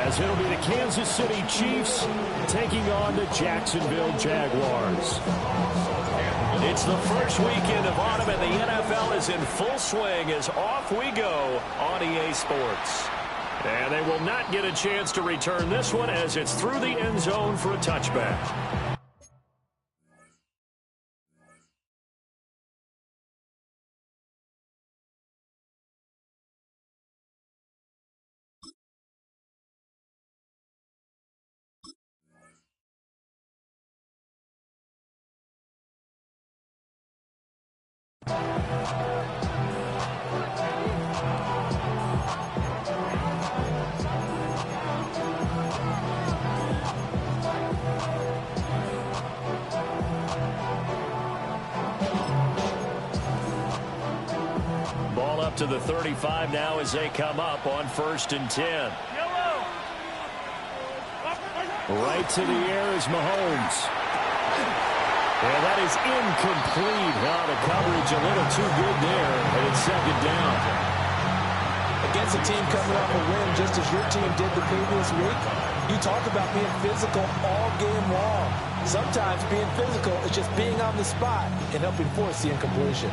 as it'll be the Kansas City Chiefs taking on the Jacksonville Jaguars. It's the first weekend of autumn, and the NFL is in full swing as off we go on EA Sports. And they will not get a chance to return this one as it's through the end zone for a touchback. Ball up to the 35 now as they come up on 1st and 10. Right to the air is Mahomes. And that is incomplete. Now the coverage a little too good there, and it's 2nd down. Against a team coming off a win just as your team did the previous week, you talk about being physical all game long. Sometimes being physical is just being on the spot and helping force the incompletion.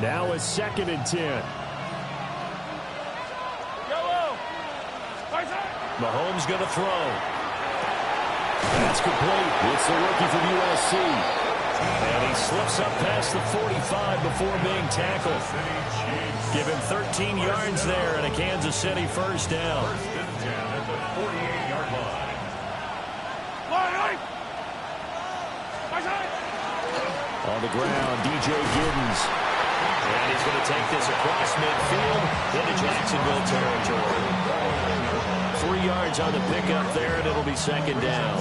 Now it's 2nd and 10. Mahomes going to throw. That's complete. It's the rookie from USC. And he slips up past the 45 before being tackled. Give him 13 yards there and a Kansas City 1st down. At the 48-yard line. On the ground, DJ Giddens. And he's going to take this across midfield into Jacksonville territory. 3 yards on the pickup there, and it'll be 2nd down.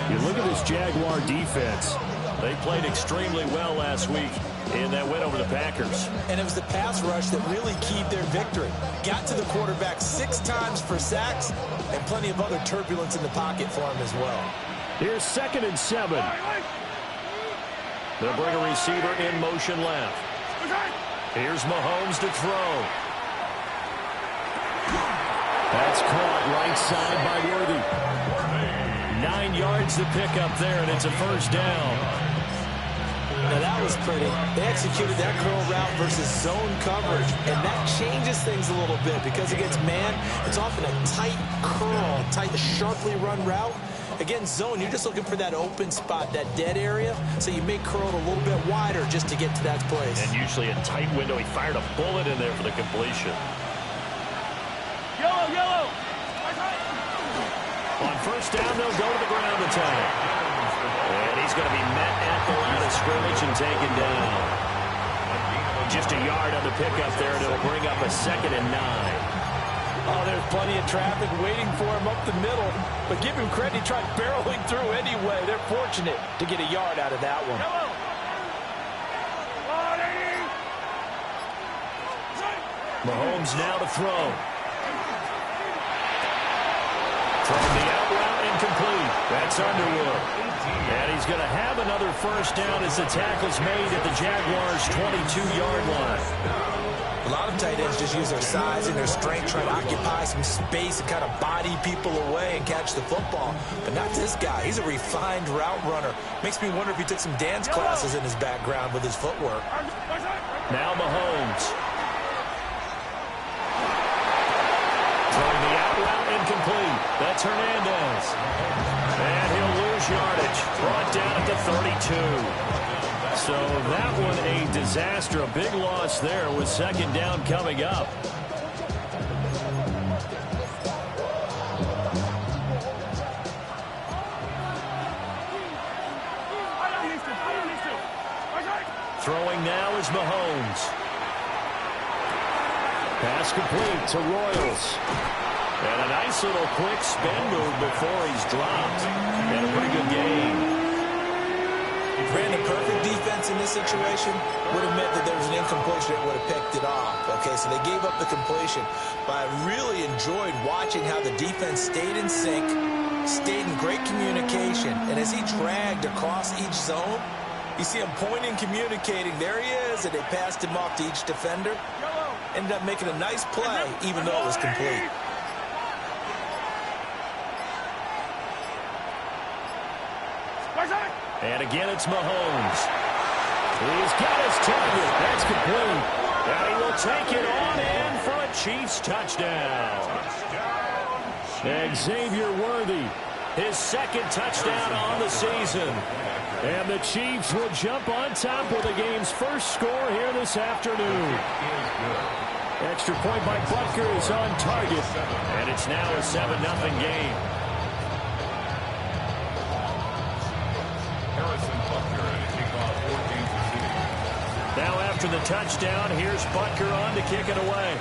You look at this Jaguar defense. They played extremely well last week in that win over the Packers. And it was the pass rush that really keyed their victory. Got to the quarterback 6 times for sacks and plenty of other turbulence in the pocket for him as well. Here's 2nd and 7. They'll bring a receiver in motion left. Here's Mahomes to throw. That's caught right side by Worthy. 9 yards to pick up there, and it's a 1st down. Now that was pretty. They executed that curl route versus zone coverage, and that changes things a little bit because against man, it's often a tight curl, tight, sharply run route. Against zone, you're just looking for that open spot, that dead area, so you may curl it a little bit wider just to get to that place. And usually a tight window. He fired a bullet in there for the completion. Yellow. On 1st down, they'll go to the ground attack. And he's going to be met at the line of scrimmage and taken down. Just a yard on the pickup there, and it'll bring up a 2nd and 9. Oh, there's plenty of traffic waiting for him up the middle. But give him credit, he tried barreling through anyway. They're fortunate to get a yard out of that one. Mahomes now to throw. From the out route, incomplete. That's Underwood. And he's going to have another 1st down as the tackle's made at the Jaguars' 22-yard line. A lot of tight ends just use their size and their strength, try to occupy some space and kind of body people away and catch the football. But not this guy. He's a refined route runner. Makes me wonder if he took some dance classes in his background with his footwork. Now Mahomes. Throwing the out route, incomplete. That's Hernandez. And he'll lose yardage. Brought down at the 32. So that one a disaster. A big loss there with 2nd down coming up. Throwing now is Mahomes. Pass complete to Royals. And a nice little quick spin move before he's dropped. And a pretty good game. Ran a perfect defense in this situation. Would have meant that there was an incompletion that would have picked it off. Okay, so they gave up the completion. But I really enjoyed watching how the defense stayed in sync, stayed in great communication. And as he dragged across each zone, you see him pointing, communicating. There he is, and they passed him off to each defender. Ended up making a nice play, even though it was complete. And again, it's Mahomes. He's got his target. That's complete. And he will take it on in for a Chiefs touchdown. Xavier Worthy, his second touchdown on the season. And the Chiefs will jump on top with the game's first score here this afternoon. Extra point by Butker is on target. And it's now a 7-0 game. Now after the touchdown, here's Butker on to kick it away.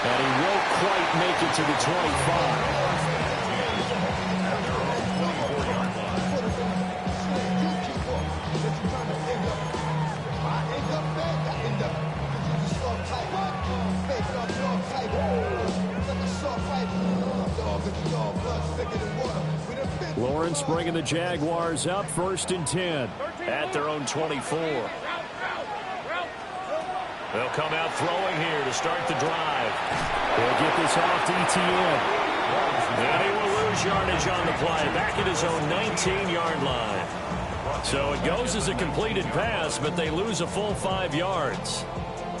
And he won't quite make it to the 25. Lawrence bringing the Jaguars up 1st and 10 at their own 24. They'll come out throwing here to start the drive. They'll get this off to ETN. And he will lose yardage on the play, back at his own 19-yard line. So it goes as a completed pass, but they lose a full 5 yards.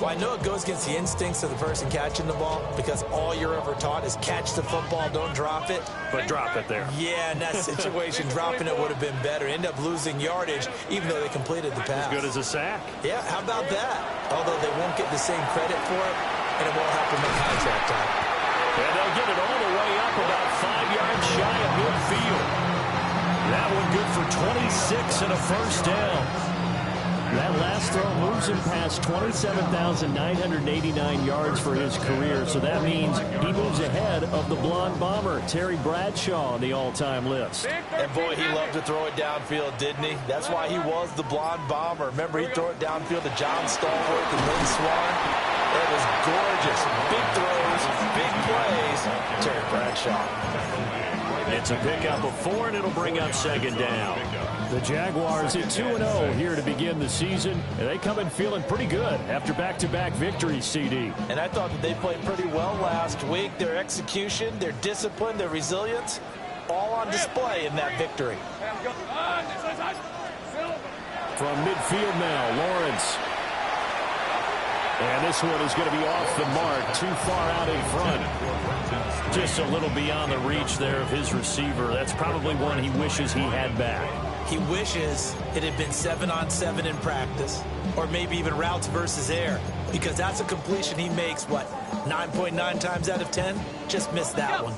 Well, I know it goes against the instincts of the person catching the ball because all you're ever taught is catch the football, don't drop it. But drop it there. Yeah, in that situation, dropping it would have been better. End up losing yardage, even though they completed the pass. As good as a sack. Yeah, how about that? Although they won't get the same credit for it, and it won't help them in contract time. And they'll get it all the way up about 5 yards shy of midfield. That one good for 26 and a first down. That last throw moves him past 27,989 yards for his career, so that means he moves ahead of the blonde bomber, Terry Bradshaw, on the all-time list. And boy, he loved to throw it downfield, didn't he? That's why he was the blonde bomber. Remember, he'd throw it downfield to John Stallworth and Lynn Swann? It was gorgeous. Big throws, big plays. Terry Bradshaw. It's a pickup of 4, and it'll bring up 2nd down. The Jaguars at 2-0 here to begin the season, and they come in feeling pretty good after back-to-back victories, CD. And I thought that they played pretty well last week. Their execution, their discipline, their resilience, all on display in that victory. From midfield now, Lawrence. And this one is going to be off the mark, too far out in front. Just a little beyond the reach there of his receiver. That's probably one he wishes he had back. He wishes it had been 7-on-7 in practice, or maybe even routes versus air, because that's a completion he makes, what, 9.9 times out of 10? Just missed that one.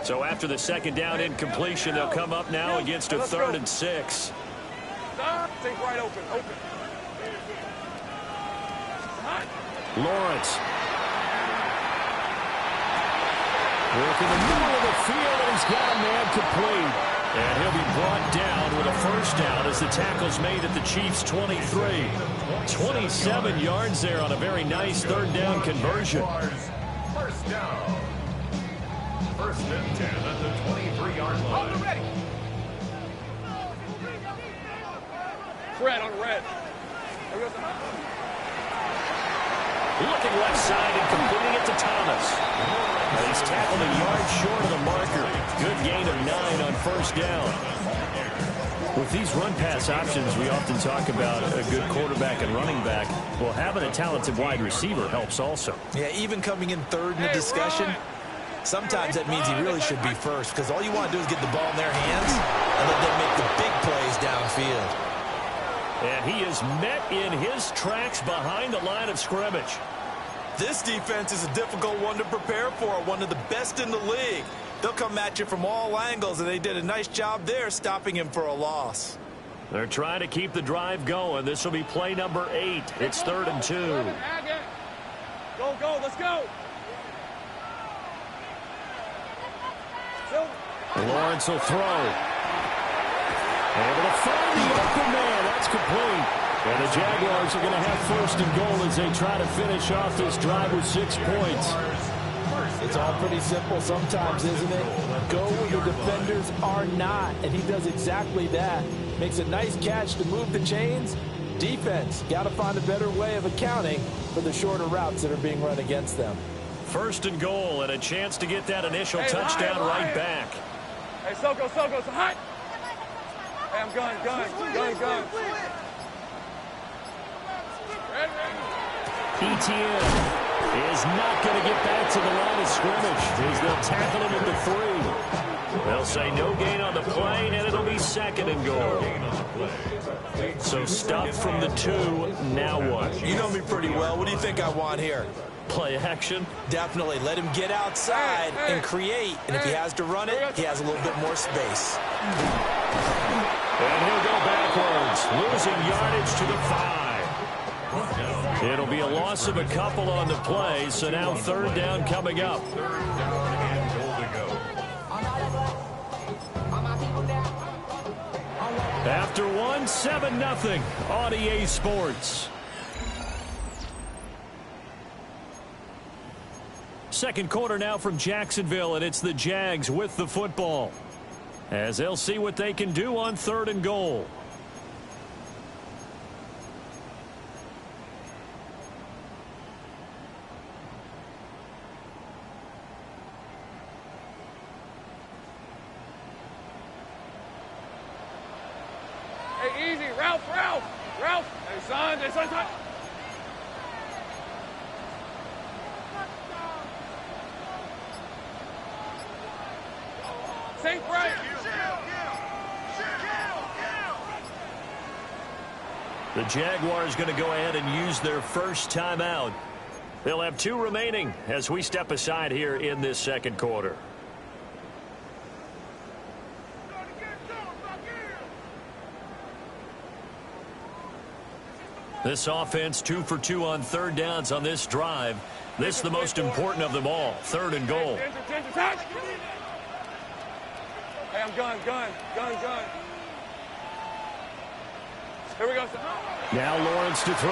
So after the 2nd down incompletion, they'll come up now against a 3rd and 6. Think right open. Lawrence. Work in the middle of the field, and he's got a man complete. And he'll be brought down with a first down as the tackle's made at the Chiefs' 23. 27 yards there on a very nice 3rd down conversion. First down. 1st and 10 at the 23-yard line. Ready. Fred on red. Looking left side and completing it to Thomas. And he's tackled a yard short of the marker. Good gain of 9 on 1st down. With these run-pass options, we often talk about a good quarterback and running back. Well, having a talented wide receiver helps also. Yeah, even coming in 3rd in the discussion, sometimes that means he really should be first, because all you want to do is get the ball in their hands and let them make the big plays downfield. And he is met in his tracks behind the line of scrimmage. This defense is a difficult one to prepare for, one of the best in the league. They'll come at you from all angles, and they did a nice job there stopping him for a loss. They're trying to keep the drive going. This will be play number 8. It's 3rd and 2. Go, let's go. Lawrence will throw. Able to find the open man. That's complete. And the Jaguars are going to have first and goal as they try to finish off this drive with 6 points. It's all pretty simple sometimes, isn't it? Go where the defenders are not, and he does exactly that. Makes a nice catch to move the chains. Defense, got to find a better way of accounting for the shorter routes that are being run against them. First and goal, and a chance to get that initial touchdown right back. Hey, so hot. Hey, I'm gun. ETN is not going to get back to the line of scrimmage as they'll tackle him at the 3. They'll say no gain on the play, and it'll be second and goal. So stop from the 2. Now what? You know me pretty well. What do you think I want here? Play action? Definitely. Let him get outside and create. And if he has to run it, he has a little bit more space. And he'll go backwards, losing yardage to the 5. It'll be a loss of a couple on the play, so now third down coming up. After 1, 7-0 on EA Sports. Second quarter now from Jacksonville, and it's the Jags with the football, as they'll see what they can do on third and goal. Hey, easy. Ralph. Hey, son. Safe break. The Jaguars going to go ahead and use their first timeout. They'll have 2 remaining as we step aside here in this second quarter. This offense 2 for 2 on third downs on this drive. This is the most important of them all, third and goal. Hey, I'm gun. Here we go. Now Lawrence to throw.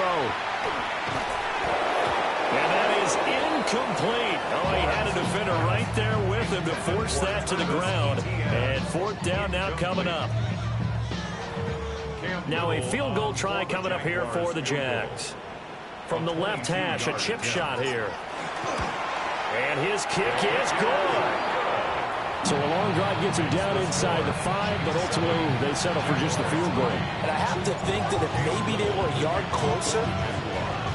And that is incomplete. Oh, he had a defender right there with him to force that to the ground. And fourth down now coming up. Now a field goal try coming up here for the Jags. From the left hash, a chip shot here. And his kick is good. So a long drive gets him down inside the 5, but ultimately they settle for just the field goal. And I have to think that if maybe they were a yard closer,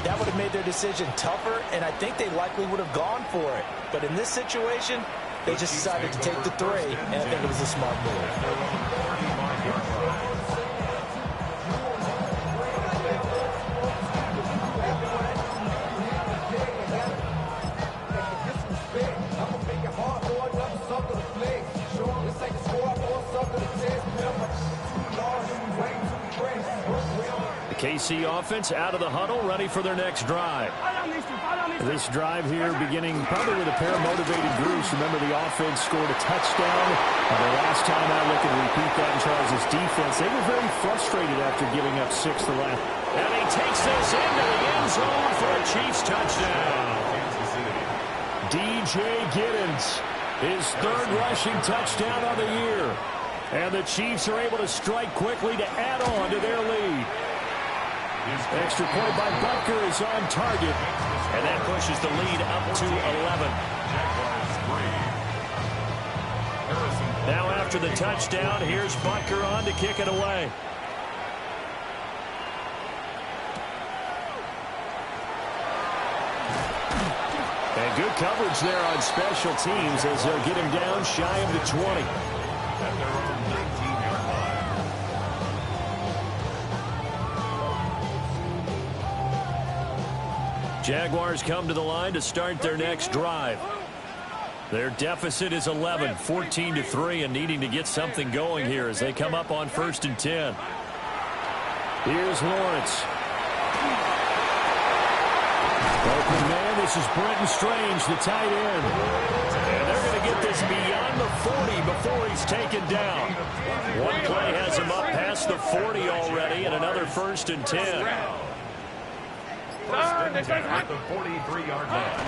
that would have made their decision tougher, and I think they likely would have gone for it. But in this situation, they just decided to take the 3, and I think it was a smart move. KC offense out of the huddle, ready for their next drive. This drive here beginning probably with a pair of motivated groups. Remember, the offense scored a touchdown. The last time I look and repeat that in Charles' defense, they were very frustrated after giving up 6 to last. And he takes this into the end zone for a Chiefs touchdown. DJ Giddens, his 3rd rushing touchdown of the year. And the Chiefs are able to strike quickly to add on to their lead. Extra point by Butker is on target, and that pushes the lead up to 11. Now after the touchdown, here's Butker on to kick it away. And good coverage there on special teams as they'll get him down shy of the 20. At their own 19-yard line. Jaguars come to the line to start their next drive. Their deficit is 11, 14-3, and needing to get something going here as they come up on 1st and 10. Here's Lawrence. Open man, this is Brenton Strange, the tight end. And they're going to get this is beyond the 40 before he's taken down. One play has him up past the 40 already, and another 1st and 10. First and 10 at the 43-yard line.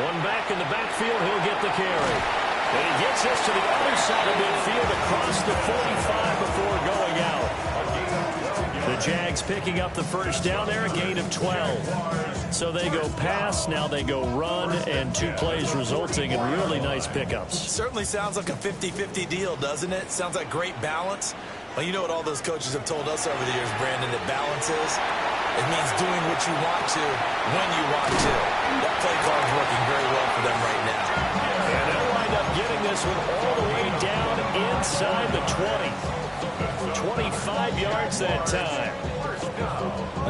One back in the backfield, he'll get the carry. And he gets this to the other side of midfield across the 45 before going out. The Jags picking up the first down there, a gain of 12. So they go pass, now they go run, and 2 plays resulting in really nice pickups. Certainly sounds like a 50-50 deal, doesn't it? Sounds like great balance. Well, you know what all those coaches have told us over the years, Brandon, that balance is? It means doing what you want to, when you want to. That play call is working very well for them right now. And they'll wind up getting this one all the way down inside the 20. 25 yards that time.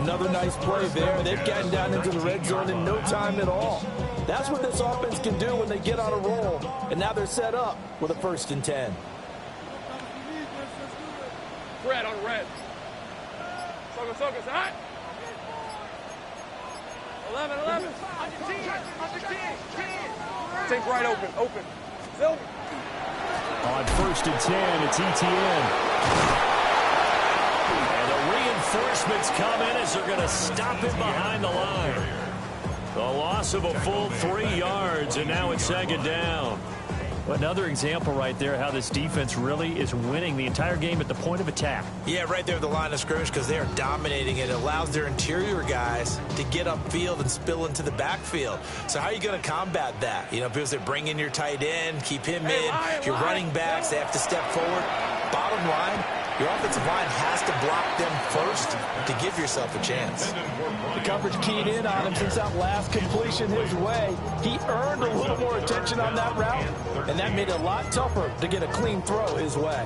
Another nice play there. They've gotten down into the red zone in no time at all. That's what this offense can do when they get on a roll. And now they're set up with a 1st and 10. Red on red. Focus, hot. 11. Take right open. Silver. On 1st and 10, it's ETN. And the reinforcements come in as they're going to stop him behind the line. The loss of a full 3 yards, and now it's 2nd down. Another example right there how this defense really is winning the entire game at the point of attack. Yeah, right there at the line of scrimmage because they are dominating. It allows their interior guys to get upfield and spill into the backfield. So how are you going to combat that? You know, because they bring in your tight end, keep him in. Your running backs, they have to step forward. Bottom line, your offensive line has to block them first to give yourself a chance. The coverage keyed in on him since that last completion his way. He earned a little more attention on that route, and that made it a lot tougher to get a clean throw his way.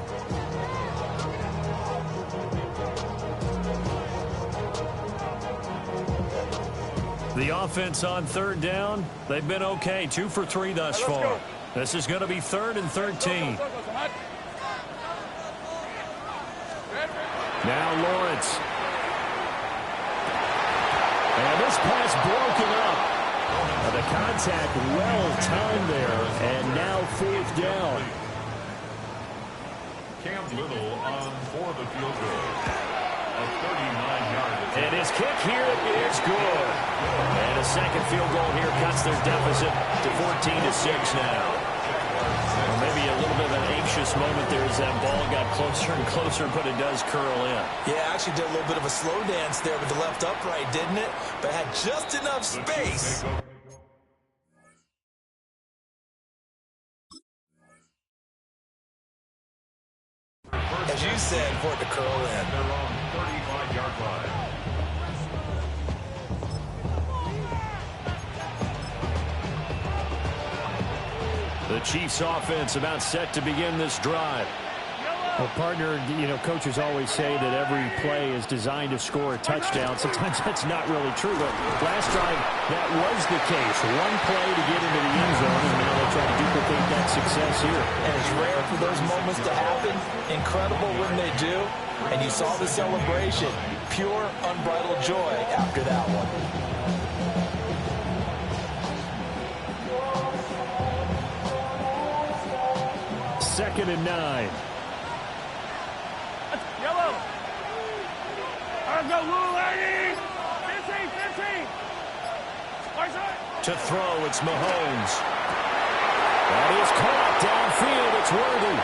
The offense on 3rd down, they've been okay. 2 for 3 thus far. This is going to be 3rd and 13. Now Lawrence. And this pass broken up. The contact well timed there, and now 4th down. Cam Little on for the field goal. A 39-yard. And his kick here is good. And a second field goal here cuts their deficit to 14-6 now. Well, maybe a little bit of an anxious moment there as that ball got closer and closer, but it does curl in. Yeah, actually did a little bit of a slow dance there with the left upright, didn't it? But had just enough space. As you said, for it to curl in. They're on 35-yard line. The Chiefs offense about set to begin this drive. Well, partner, you know, coaches always say that every play is designed to score a touchdown. Sometimes that's not really true, but last drive, that was the case. One play to get into the end zone, and now they'll try to duplicate that success here. And it's rare for those moments to happen. Incredible when they do. And you saw the celebration. Pure, unbridled joy after that one. 2nd and 9. Yellow. Let's go, Lou, ladies. 15. Right side. To throw, it's Mahomes. That is caught downfield. It's Worthy.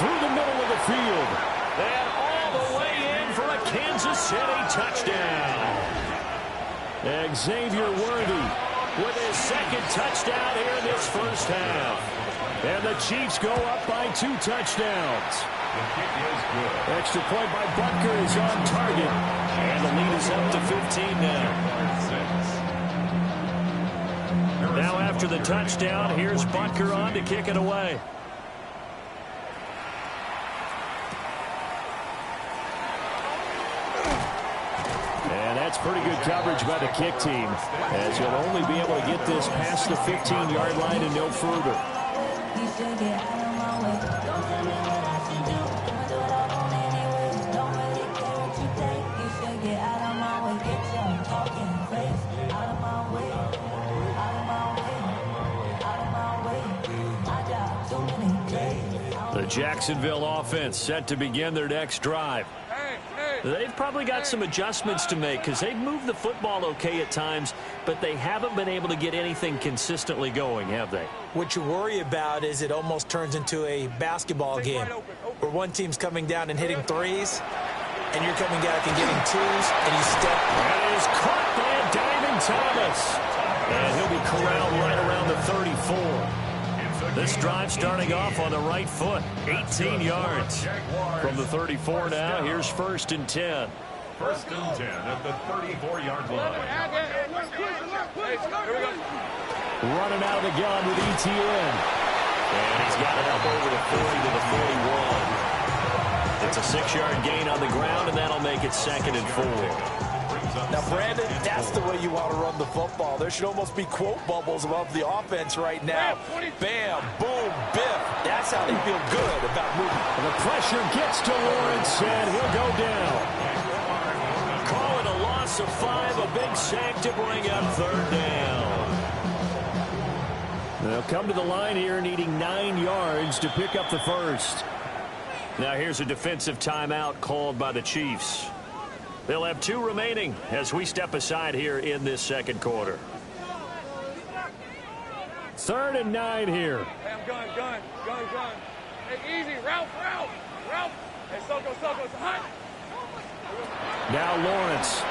Through the middle of the field. And all the way in for a Kansas City touchdown. Xavier Worthy with his 2nd touchdown here in this first half. And the Chiefs go up by 2 touchdowns. The kick is good. Extra point by Butker is on target. And the lead is up to 15 now. Now after the touchdown, here's Butker on to kick it away. And that's pretty good coverage by the kick team, as he'll only be able to get this past the 15-yard line and no further. Jacksonville offense set to begin their next drive. They've probably got some adjustments to make because they've moved the football okay at times, but they haven't been able to get anything consistently going, have they? What you worry about is it almost turns into a basketball game where one team's coming down and hitting threes, and you're coming back and getting twos, and you step. That is caught by a diving Thomas. And he'll be corralled right around the 34. This drive starting off on the right foot, 18 yards. From the 34 now, here's 1st and 10. 1st and 10 at the 34-yard line. Running out of the gun with ETN. And he's got it up over the 40 to the 41. It's a 6-yard gain on the ground, and that'll make it 2nd and 4. Now, Brandon, that's the way you want to run the football. There should almost be quote bubbles above the offense right now. Bam, boom, biff. That's how they feel good about moving. And the pressure gets to Lawrence, and he'll go down. Call it a loss of 5, a big sack to bring up 3rd down. They'll come to the line here needing 9 yards to pick up the first. Now here's a defensive timeout called by the Chiefs. They'll have 2 remaining as we step aside here in this 2nd quarter. 3rd and 9 here. Hey, I'm gun. Hey, easy, route. Hey, Soko, it's hot. Now Lawrence.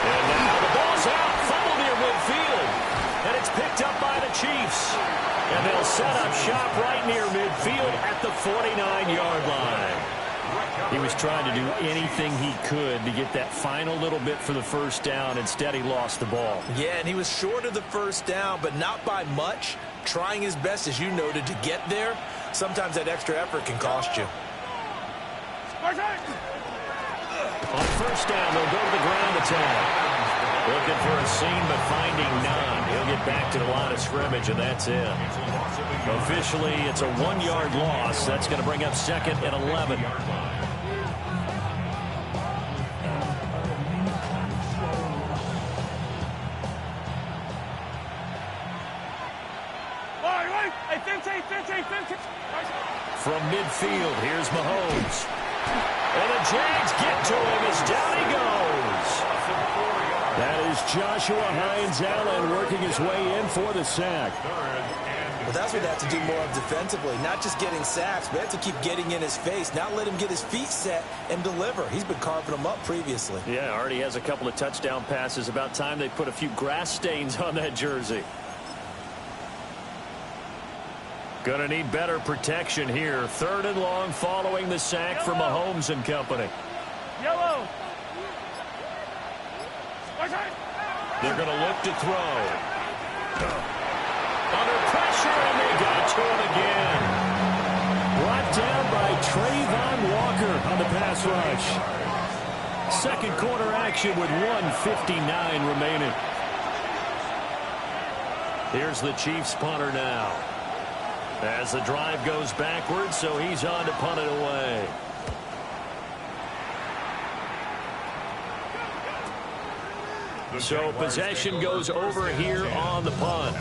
And now the ball's out. Fumble near midfield. And it's picked up by the Chiefs. And they'll set up shop right near midfield at the 49-yard line. He was trying to do anything he could to get that final little bit for the 1st down. Instead, he lost the ball. Yeah, and he was short of the 1st down, but not by much. Trying his best, as you noted, to get there. Sometimes that extra effort can cost you. On 1st down, they'll go to the ground attack. Looking for a seam, but finding none. He'll get back to the line of scrimmage, and that's it. Officially, it's a 1-yard loss. That's going to bring up 2nd and 11. From midfield, here's Mahomes. And the Jags get to him as down he goes. That is Joshua Hines-Allen working his way in for the sack. Well, that's what they have to do more of defensively. Not just getting sacks, but have to keep getting in his face. Not let him get his feet set and deliver. He's been carving them up previously. Yeah, already has a couple of touchdown passes. About time they put a few grass stains on that jersey. Going to need better protection here. 3rd and long following the sack from Mahomes and company. Yellow. They're going to look to throw. Under pressure, and they got to him again. Brought down by Trayvon Walker on the pass rush. 2nd quarter action with 1:59 remaining. Here's the Chiefs punter now. As the drive goes backwards, so he's on to punt it away. So possession goes over here on the punt.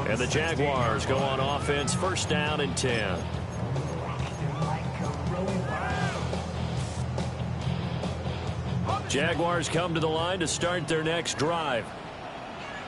And the Jaguars go on offense, 1st down and 10. Jaguars come to the line to start their next drive.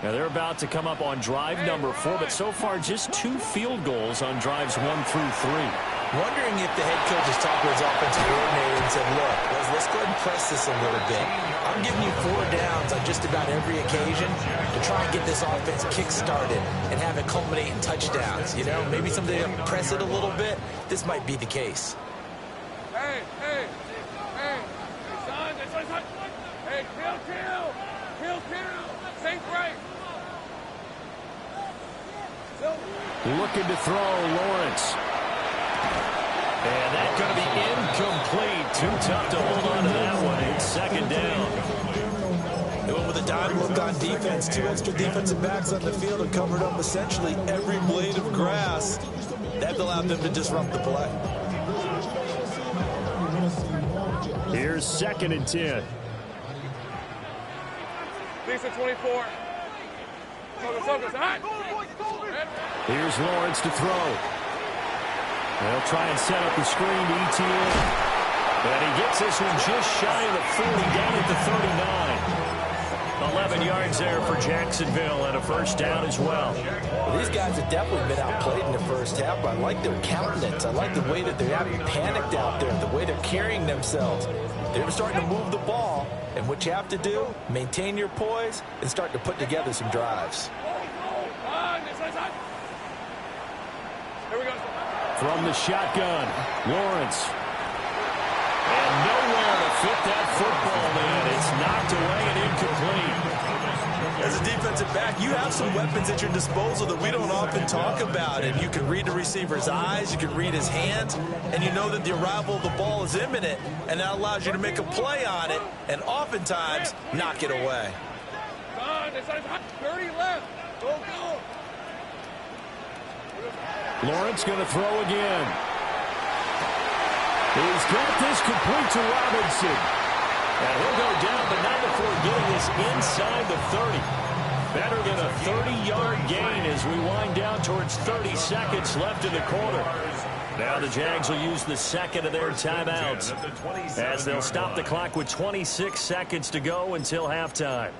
Now they're about to come up on drive number 4, but so far just 2 field goals on drives 1 through 3. Wondering if the head coach has talked to his offensive coordinator and said, look, let's go ahead and press this a little bit. I'm giving you 4 downs on just about every occasion to try and get this offense kick-started and have it culminate in touchdowns. You know, maybe someday press it a little bit. This might be the case. Hey, son, hey, kill, think right. Looking to throw, Lawrence. And that's going to be incomplete. Too tough to hold on to that one. It's 2nd down. They went with a dime look on defense. 2 extra defensive backs on the field and covered up essentially every blade of grass. That allowed them to disrupt the play. Here's 2nd and 10. Lisa 24. Focus, hot. Here's Lawrence to throw. They'll try and set up the screen to ETN. And he gets this one just shy of the 40, down at the 39. 11 yards there for Jacksonville and a first down as well. Well, these guys have definitely been outplayed in the first half, but I like their countenance. I like the way that they're having panicked out there, the way they're carrying themselves. They're starting to move the ball, and what you have to do, maintain your poise and start to put together some drives. Here we go. From the shotgun, Lawrence. And nowhere to fit that football in. It's knocked away and incomplete. As a defensive back, you have some weapons at your disposal that we don't often talk about. And you can read the receiver's eyes, you can read his hands, and you know that the arrival of the ball is imminent, and that allows you to make a play on it and oftentimes knock it away. 30 left. Go. Lawrence going to throw again. He's got this complete to Robinson. And he'll go down, but not before getting this inside the 30. Better than a 30-yard gain as we wind down towards 30 seconds left in the quarter. Now the Jags will use the second of their timeouts as they'll stop the clock with 26 seconds to go until halftime.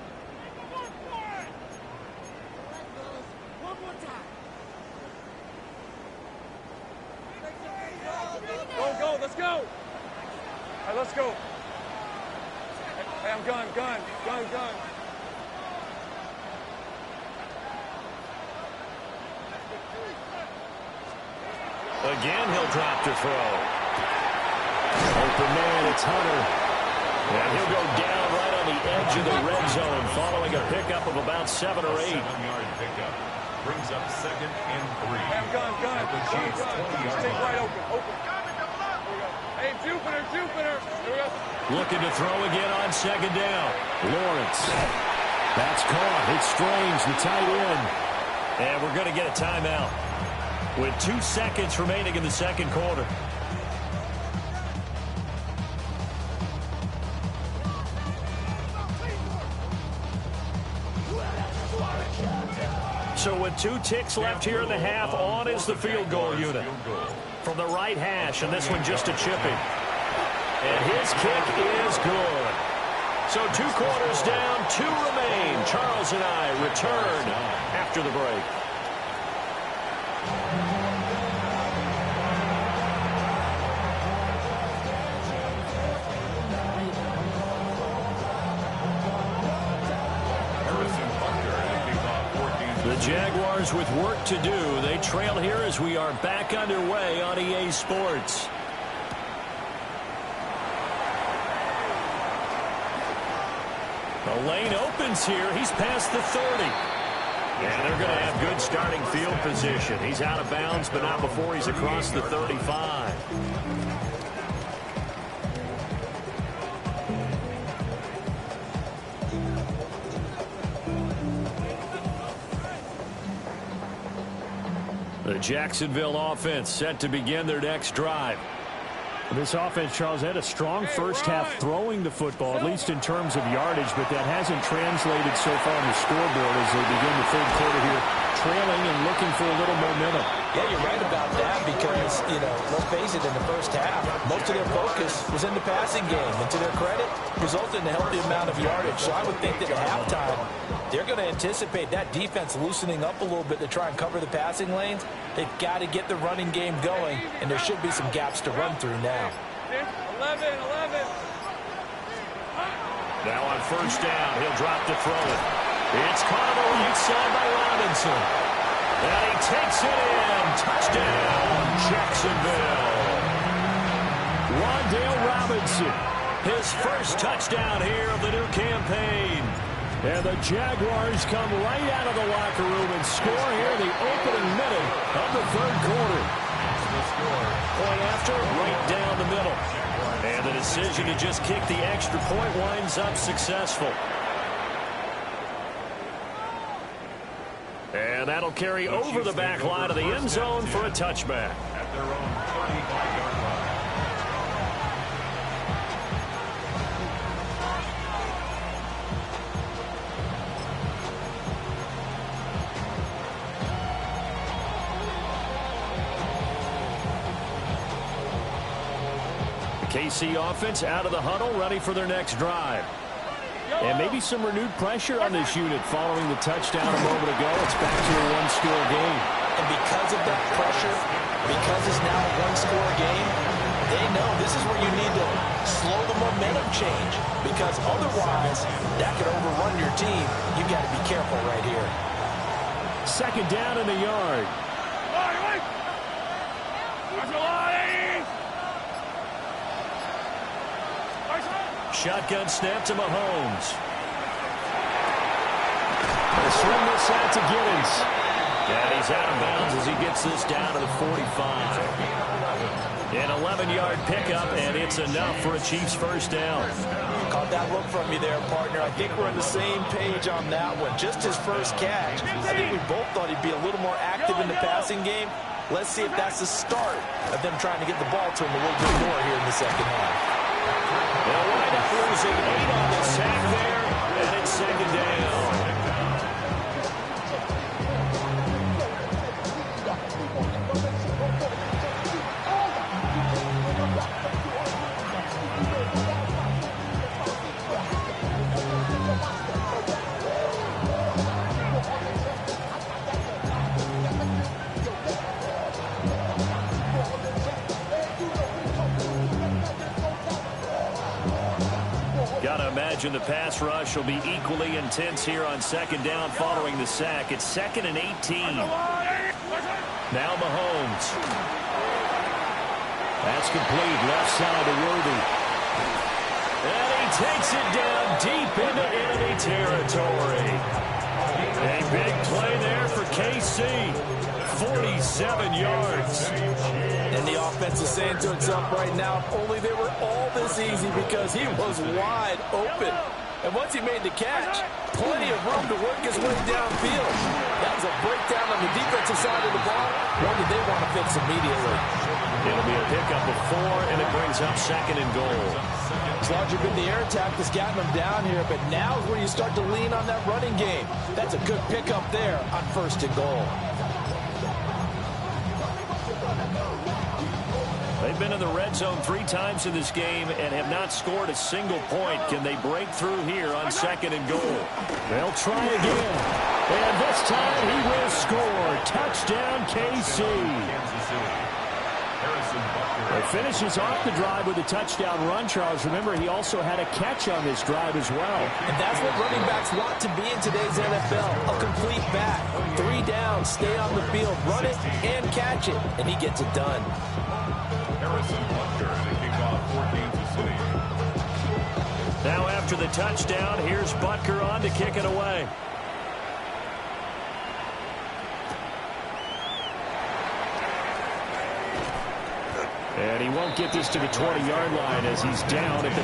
Go. Let's go. All right, let's go. Hey, I'm gun. Again, he'll drop to throw. Open man, it's Hunter. And he'll go down right on the edge of the red zone following a pickup of about 7 or 8. 7-yard pickup. Brings up 2nd and 3. Hey, I'm gun. At the Chiefs' 20-yard Stay line. wide open. Hey, Jupiter. Here we go. Looking to throw again on 2nd down. Lawrence. That's caught. It's Strange, the tight end. And we're going to get a timeout with 2 seconds remaining in the second quarter. So with 2 ticks left here in the half, on is the field goal unit. From the right hash, and this one just a chipping. And his kick is good. So 2 quarters down, 2 remain. Charles and I return after the break. The Jaguars with work to do. They trail here as we are back underway on EA Sports. The lane opens here. He's past the 30. And they're going to have good starting field position. He's out of bounds, but not before he's across the 35. The Jacksonville offense set to begin their next drive. This offense, Charles, had a strong first half throwing the football, at least in terms of yardage, but that hasn't translated so far on the scoreboard as they begin the third quarter here, trailing and looking for a little momentum. Yeah, you're right about that because, let's face it, in the first half, most of their focus was in the passing game. And to their credit, resulted in a healthy amount of yardage. So I would think that at halftime, they're going to anticipate that defense loosening up a little bit to try and cover the passing lanes. They've got to get the running game going, and there should be some gaps to run through now. 11. Now on first down, he'll drop to throw it. It's caught on the right side by Robinson. And he takes it in. Touchdown, Jacksonville. Wan'Dale Robinson, his first touchdown here of the new campaign. And the Jaguars come right out of the locker room and score here in the opening minute of the third quarter. Point after, right down the middle. And the decision to just kick the extra point winds up successful. And that'll carry over the back line of the end zone for a touchback. At their own 35-yard line. KC offense out of the huddle, ready for their next drive. And maybe some renewed pressure on this unit following the touchdown a moment ago. It's back to a one-score game. And because of that pressure, because it's now a one-score game, they know this is where you need to slow the momentum change, because otherwise that could overrun your team. You've got to be careful right here. Second down in the yard. Shotgun snap to Mahomes. They'll swing this out to Giddens. And he's out of bounds as he gets this down to the 45. An 11-yard pickup, and it's enough for a Chiefs first down. Caught that look from you there, partner. I think we're on the same page on that one. Just his first catch. I think we both thought he'd be a little more active in the passing game. Let's see if that's the start of them trying to get the ball to him a little bit more here in the second half. They'll wind up losing 8 on the sack there, and it's second down. Gotta imagine the pass rush will be equally intense here on second down following the sack. It's 2nd and 18. Now Mahomes. That's complete. Left side to Worthy. And he takes it down deep into enemy territory. A big play there for KC. 47 yards. And the offense is saying to itself right now, if only they were all this easy, because he was wide open. And once he made the catch, plenty of room to work his way downfield. That was a breakdown on the defensive side of the ball, one that they want to fix immediately. It'll be a pickup of 4, and it brings up 2nd and goal. It's largely been the air attack that's gotten them down here, but now is where you start to lean on that running game. That's a good pickup there on 1st and goal. They've been in the red zone 3 times in this game and have not scored a single point. Can they break through here on 2nd and goal? They'll try again. And this time he will score. Touchdown, KC. He finishes off the drive with a touchdown run, Charles. Remember, he also had a catch on this drive as well. And that's what running backs want to be in today's NFL. A complete back. 3 down, stay on the field, run it, and catch it. And he gets it done. Now after the touchdown, here's Butker on to kick it away. And he won't get this to the 20-yard line as he's down at the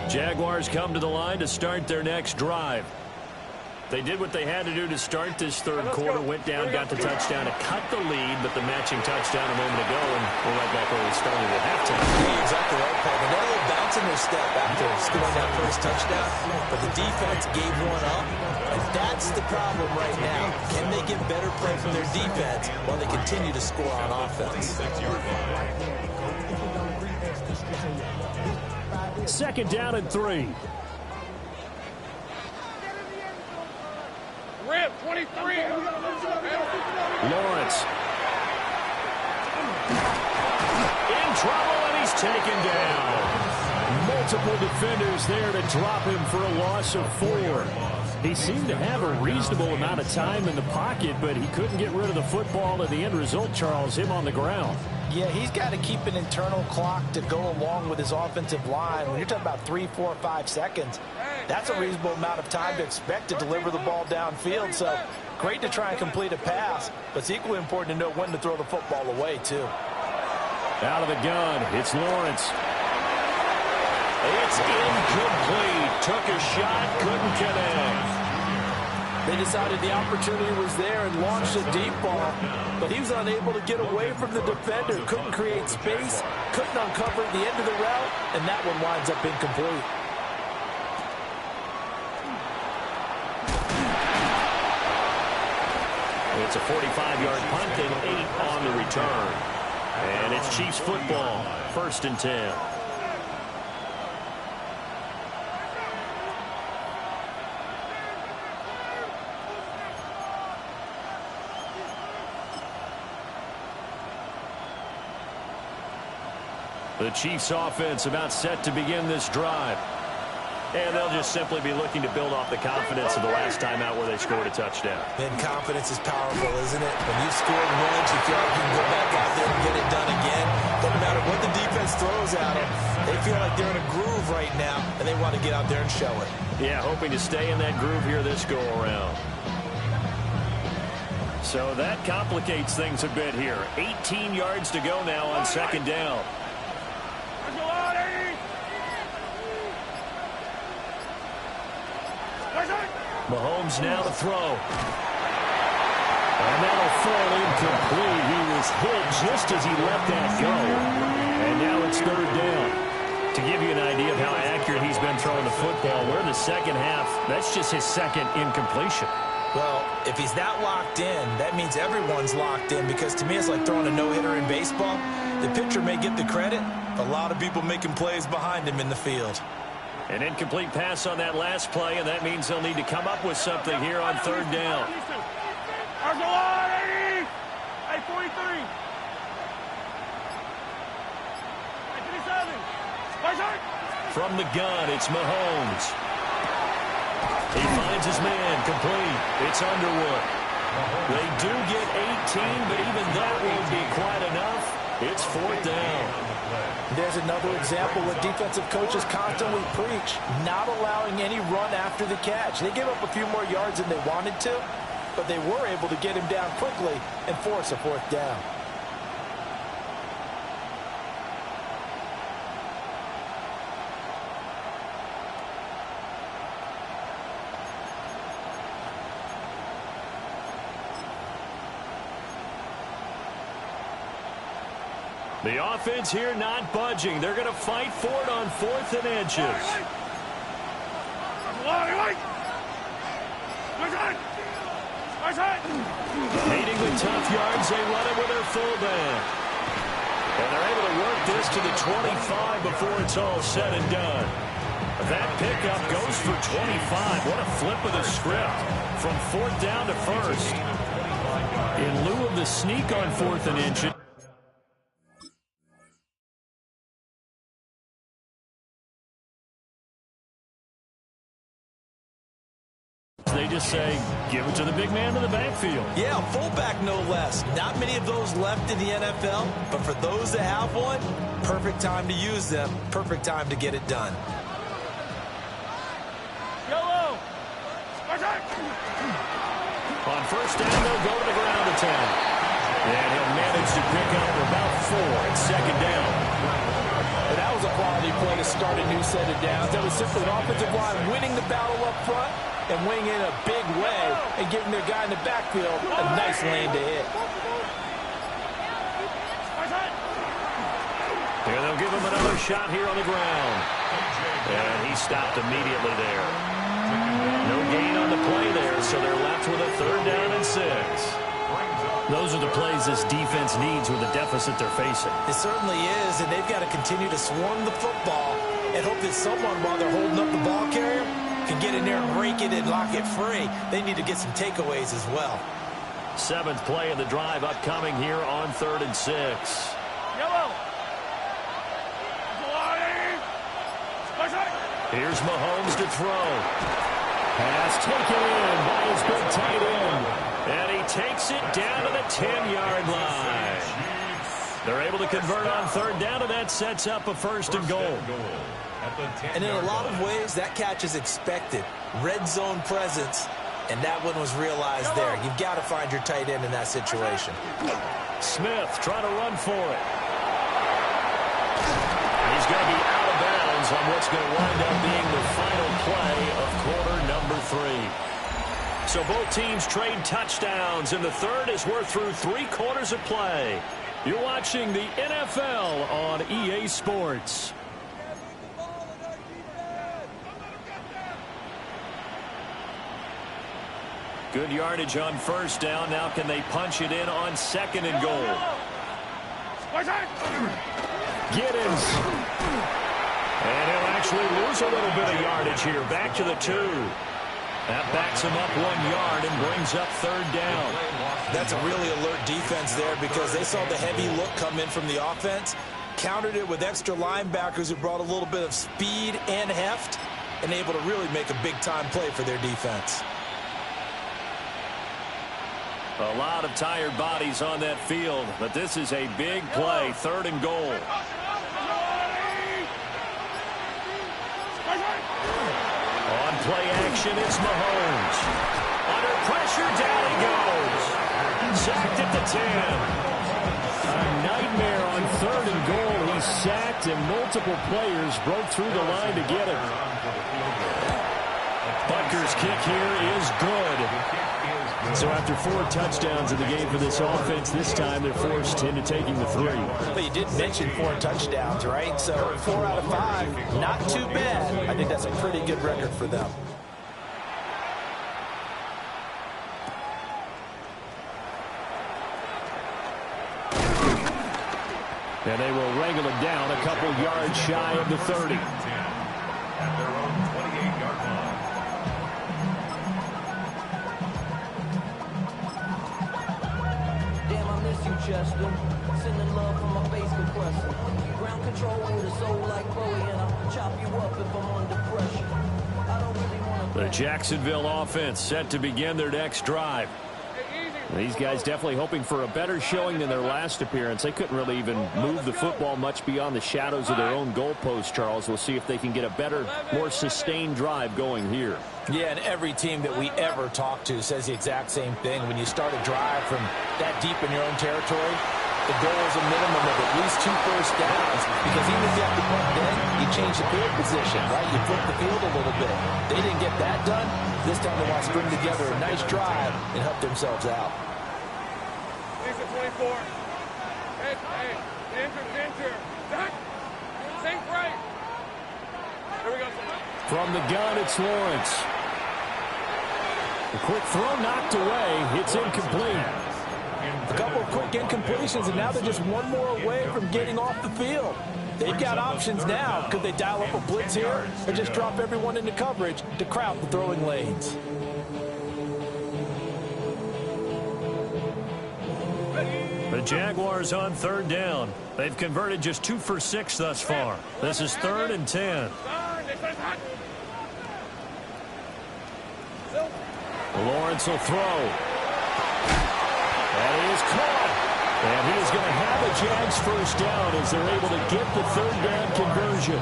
19. Jaguars come to the line to start their next drive. They did what they had to do to start this third quarter, went down, got the touchdown to cut the lead, but the matching touchdown a moment ago, and we're right back where we started at halftime. Yeah, exactly right, Paul. They got a little bounce in their step after scoring that first touchdown, but the defense gave one up, and that's the problem right now. Can they get better play from their defense while they continue to score on offense? 2nd down and 3. Rip, 23. Lawrence. In trouble, and he's taken down. Multiple defenders there to drop him for a loss of 4. He seemed to have a reasonable amount of time in the pocket, but he couldn't get rid of the football, and the end result, Charles, him on the ground. Yeah, he's got to keep an internal clock to go along with his offensive line. When you're talking about 3, 4, 5 seconds, that's a reasonable amount of time to expect to deliver the ball downfield. So great to try and complete a pass, but it's equally important to know when to throw the football away, too. Out of the gun, it's Lawrence. It's incomplete. Took a shot, couldn't connect. They decided the opportunity was there and launched a deep ball, but he was unable to get away from the defender. Couldn't create space, couldn't uncover the end of the route, and that one winds up incomplete. It's a 45-yard punt and 8 on the return. And it's Chiefs football, 1st and 10. The Chiefs offense about set to begin this drive. And they'll just simply be looking to build off the confidence of the last time out where they scored a touchdown. And confidence is powerful, isn't it? When you've scored once, you feel like you can go back out there and get it done again. Doesn't matter what the defense throws at them. They feel like they're in a groove right now, and they want to get out there and show it. Yeah, hoping to stay in that groove here this go-around. So that complicates things a bit here. 18 yards to go now on 2nd down. Mahomes now to throw. And that'll fall incomplete. He was hit just as he let that go. And now it's 3rd down. To give you an idea of how accurate he's been throwing the football, we're in the second half. That's just his 2nd incompletion. Well, if he's that locked in, that means everyone's locked in, because to me it's like throwing a no-hitter in baseball. The pitcher may get the credit, a lot of people making plays behind him in the field. An incomplete pass on that last play, and that means they'll need to come up with something here on 3rd down. From the gun, it's Mahomes. He finds his man, complete. It's Underwood. They do get 18, but even that won't be quite enough. It's 4th down. There's another example what defensive coaches constantly preach, not allowing any run after the catch. They gave up a few more yards than they wanted to, but they were able to get him down quickly and force a 4th down. The offense here not budging. They're going to fight for it on 4th and inches. Hating the tough yards, they run it with their fullback. And they're able to work this to the 25 before it's all said and done. That pickup goes for 25. What a flip of the script from 4th down to 1st. In lieu of the sneak on 4th and inches, they just say, give it to the big man in the backfield. Yeah, fullback no less. Not many of those left in the NFL, but for those that have one, perfect time to use them, perfect time to get it done. Yellow. On 1st down, they'll go to the ground attack. And he'll manage to pick up about 4 at 2nd down. But that was a quality play to start a new set of downs. That was simply an offensive line winning the battle up front and winning in a big way and giving their guy in the backfield a nice lane to hit. Here they'll give him another shot here on the ground. And he stopped immediately there. No gain on the play there, so they're left with a 3rd down and 6. Those are the plays this defense needs with the deficit they're facing. It certainly is, and they've got to continue to swarm the football and hope that someone, while they're holding up the ball carrier, can get in there and rake it and lock it free. They need to get some takeaways as well. 7th play of the drive upcoming here on 3rd and 6. Yellow. Here's Mahomes to throw. Pass taken in by his big tight end. And he takes it down to the 10-yard line. They're able to convert on 3rd down, and that sets up a 1st and goal. And in a lot of ways, that catch is expected. Red zone presence, and that one was realized there. You've got to find your tight end in that situation. Smith trying to run for it. He's going to be out of bounds on what's going to wind up being the final play of quarter number 3. So both teams trade touchdowns, and the 3rd as we're through 3 quarters of play. You're watching the NFL on EA Sports. Good yardage on first down. Now can they punch it in on second and goal? Giddens. And he'll actually lose a little bit of yardage here. Back to the 2. That backs him up 1 yard and brings up third down. That's a really alert defense there because they saw the heavy look come in from the offense, countered it with extra linebackers who brought a little bit of speed and heft, and able to really make a big-time play for their defense. A lot of tired bodies on that field, but this is a big play, third and goal. On play action, it's Mahomes. Under pressure, down he goes. Sacked at the 10. A nightmare on third and goal. He's sacked, and multiple players broke through the line to get him. Butker's kick here is good. So after 4 touchdowns in the game for this offense, this time they're forced into taking the 3. But you did mention 4 touchdowns, right? So 4 out of 5, not too bad. I think that's a pretty good record for them. And they will wrangle him down a couple yards shy of the 30. At their own 28-yard line. Damn, I miss you, Chester. Sending love from my face compressor. Ground control with a soul like Bowie, and I'll chop you up if I'm under pressure. I don't really want to. The Jacksonville offense set to begin their next drive. These guys definitely hoping for a better showing than their last appearance. They couldn't really even move the football much beyond the shadows of their own goalpost, Charles. We'll see if they can get a better, more sustained drive going here. Yeah, and every team that we ever talk to says the exact same thing. When you start a drive from that deep in your own territory, the goal is a minimum of at least 2 first downs, because even if you have to punt then, you change the field position, right? You flip the field a little bit. They didn't get that done. This time they want to string together a nice drive and help themselves out. 24. Hey, enter. Back. Think right. Here we go. From the gun, it's Lawrence. A quick throw knocked away. It's incomplete. A couple of quick incompletions, and now they're just 1 more away from getting off the field. They've got options now. Could they dial up a blitz here or just drop everyone into coverage to crowd the throwing lanes? The Jaguars on third down. They've converted just 2 for 6 thus far. This is 3rd and 10. Lawrence will throw. And he is caught. And he is going to have a Jags first down as they're able to get the third down conversion.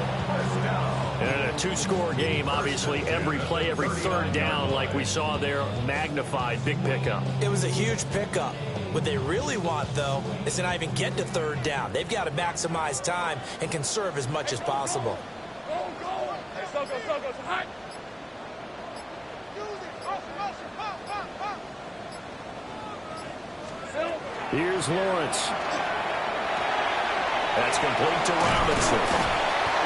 And a 2-score game, obviously, every play, every third down, like we saw there, magnified, big pickup. It was a huge pickup. What they really want, though, is to not even get to third down. They've got to maximize time and conserve as much as possible. Go. Hey, Soko, hot. Here's Lawrence. That's complete to Robinson.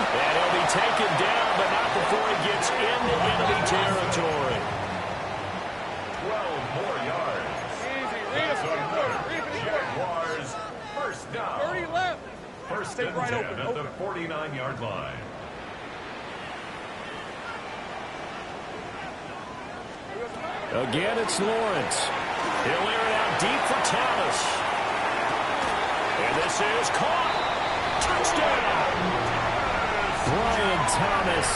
And he'll be taken down, but not before he gets into enemy territory. 12 more yards. Easy. Read it. Jaguars, first down. 30 left. First Stay and right 10 open. at the 49-yard line. Again, it's Lawrence. He'll air it out deep for Thomas. And this is caught. Touchdown. Brian Thomas,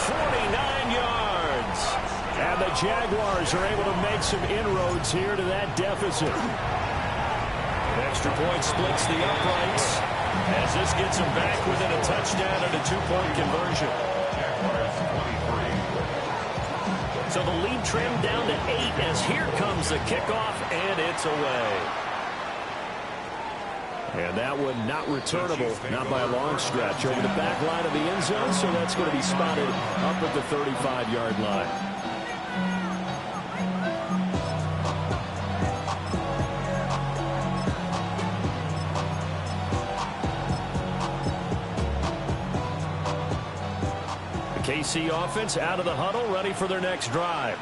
49 yards. And the Jaguars are able to make some inroads here to that deficit. Extra point splits the uprights as this gets them back within a touchdown and a 2-point conversion. So the lead trimmed down to 8 as here comes the kickoff, and it's away. And that one not returnable, not by a long stretch, over the back line of the end zone, so that's going to be spotted up at the 35-yard line. KC offense out of the huddle, ready for their next drive.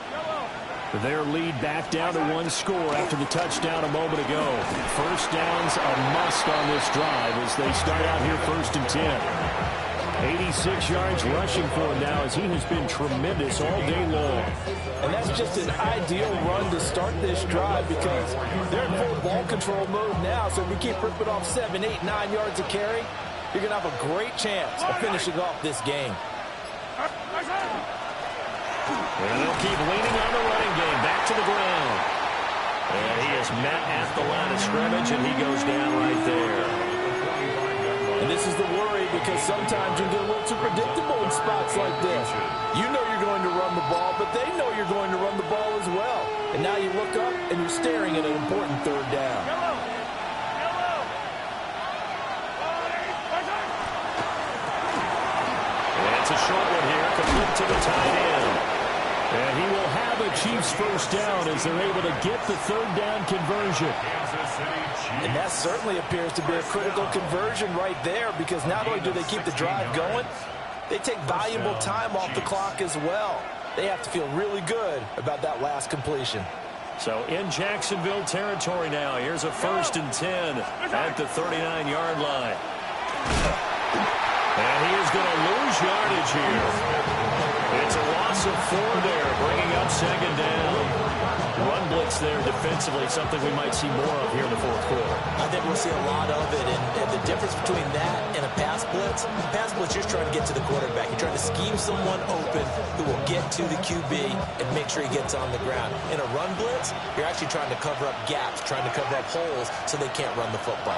Their lead back down to one score after the touchdown a moment ago. First down's a must on this drive as they start out here 1st and 10. 86 yards rushing for him now as he has been tremendous all day long. And that's just an ideal run to start this drive because they're in full ball control mode now. So if we keep ripping off 7, 8, 9 yards of carry, you're going to have a great chance of finishing off this game. And they'll keep leaning on the running game. Back to the ground. And he is met at the line of scrimmage, and he goes down right there. And this is the worry because sometimes you get a little too predictable in spots like this. You know you're going to run the ball, but they know you're going to run the ball as well. And now you look up, and you're staring at an important 3rd down. And it's a short one here, complete to the tight end. And he will have a Chiefs first down as they're able to get the 3rd down conversion. And that certainly appears to be a critical conversion right there because not only do they keep the drive going, they take valuable time off the clock as well. They have to feel really good about that last completion. So in Jacksonville territory now, here's a 1st and 10 at the 39-yard line. And he is going to lose yardage here. It's a loss of 4 there, bringing up 2nd down. Run blitz there defensively, something we might see more of here in the 4th quarter. I think we'll see a lot of it, and the difference between that and a pass blitz, you're trying to get to the quarterback. You're trying to scheme someone open who will get to the QB and make sure he gets on the ground. In a run blitz, you're actually trying to cover up gaps, trying to cover up holes so they can't run the football.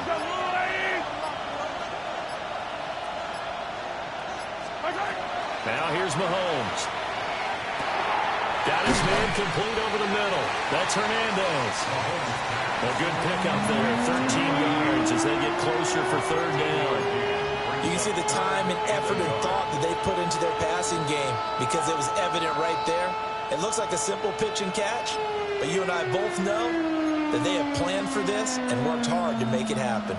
Now here's Mahomes. Got his man complete over the middle. That's Hernandez. A good pickup there, 13 yards as they get closer for 3rd down. You can see the time and effort and thought that they put into their passing game because it was evident right there. It looks like a simple pitch and catch, but you and I both know that they have planned for this and worked hard to make it happen.